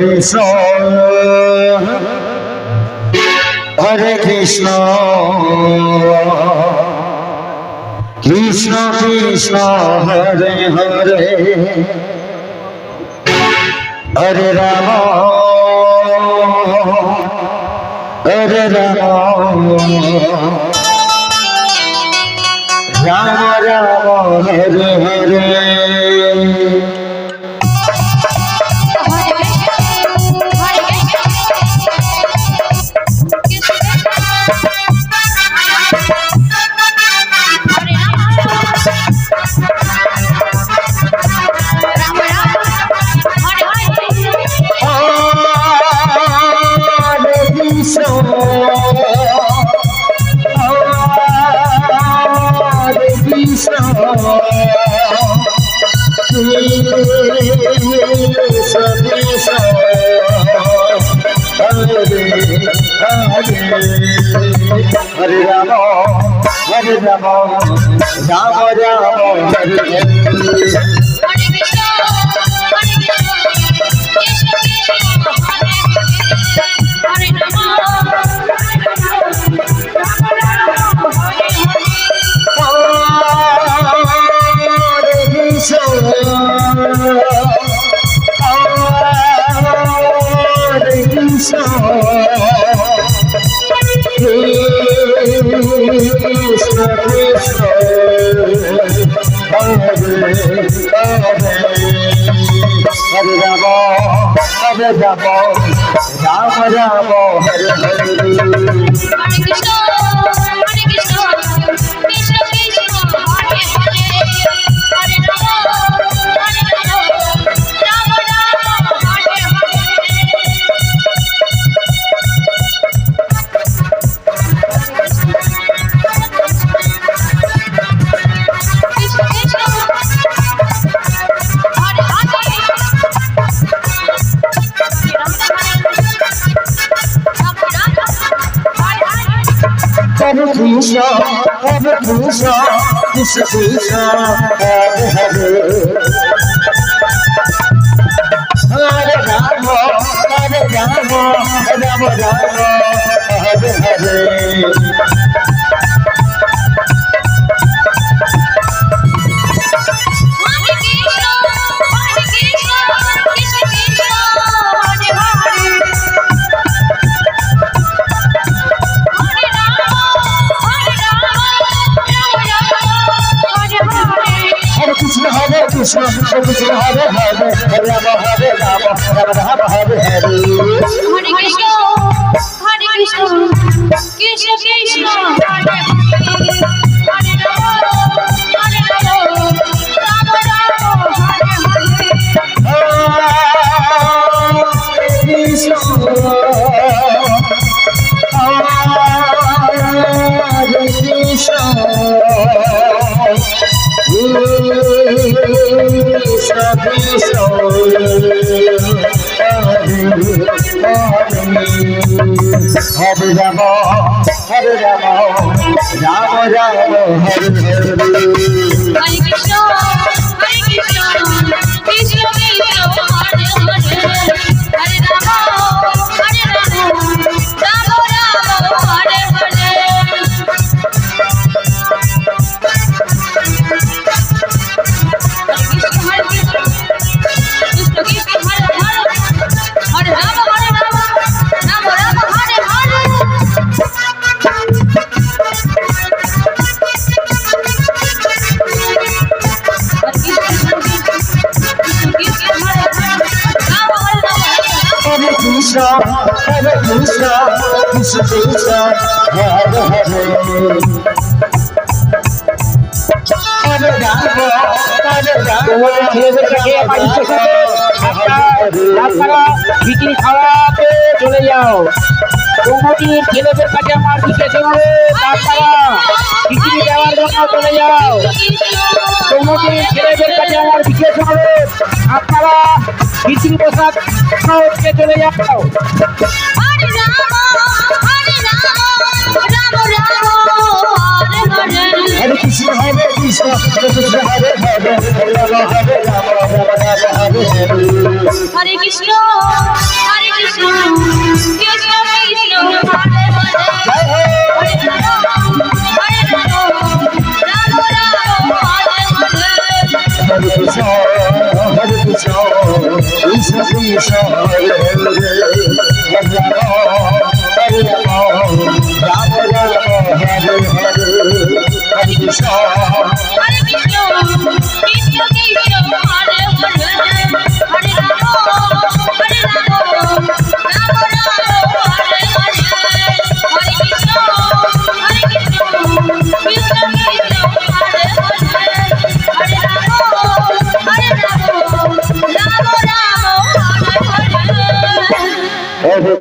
কৃষ্ণ হরে কৃষ্ণ কৃষ্ণ কৃষ্ণ হরে হরে হরে রাম হরে রাম রাম রাম হরে হরে हरे राम हरे राम राम राम हरे हरे हरे राम हरे Ram Ram Ram Hare Hare Hare Krishna, Hare Krishna, Krishna Krishna, Hare Hare. Hare Rama, Hare Rama, Rama Rama, Hare Hare. Krishna Hare Krishna, Krishna Hare Hare, Rama Hare Rama, Rama Rama Hare Hare. Hare Krishna, Hare Krishna, Krishna Krishna, Hare Hare, Hare Rama, Hare Rama, Rama Rama, Hare Hare. Krishna, Hare Krishna. Krishna Krishna Hare Rama Hare Rama Rama Rama Hare Hare. Hare Krishna, Hare Krishna, Krishna Krishna, Hare Hare, Hare Rama, Hare Rama, Rama Rama, Hare Hare. Krishna, Hare Krishna, Krishna Krishna, Hare Hare. Hare Rama, Hare Rama, আপনারা বিক্রি খাওয়াতে চলে যাও। কমিটির ছেলেদের কাছে আমার বিশেষ হবে, আপনারা বিক্রি দেওয়ার জন্য চলে যাও। কমিটির ছেলেদের কাছে আমার বিশেষ হবে, আপনারা বিক্রি প্রসাদ চলে যাও। Hare Rama, Hare Rama, Rama Rama, Hare Hare. Hare Krishna, Hare Krishna, Krishna Hare Hare, Rama Hare Rama, Rama Rama Hare Hare Hare Hare Krishna Krishna Krishna Hare Hare Hare Ram Hare Ram Ram Ram Hare Hare Hare Krishna Krishna Krishna Hare Hare Hare Rama Ram Ram Hare Hare Hare Krishna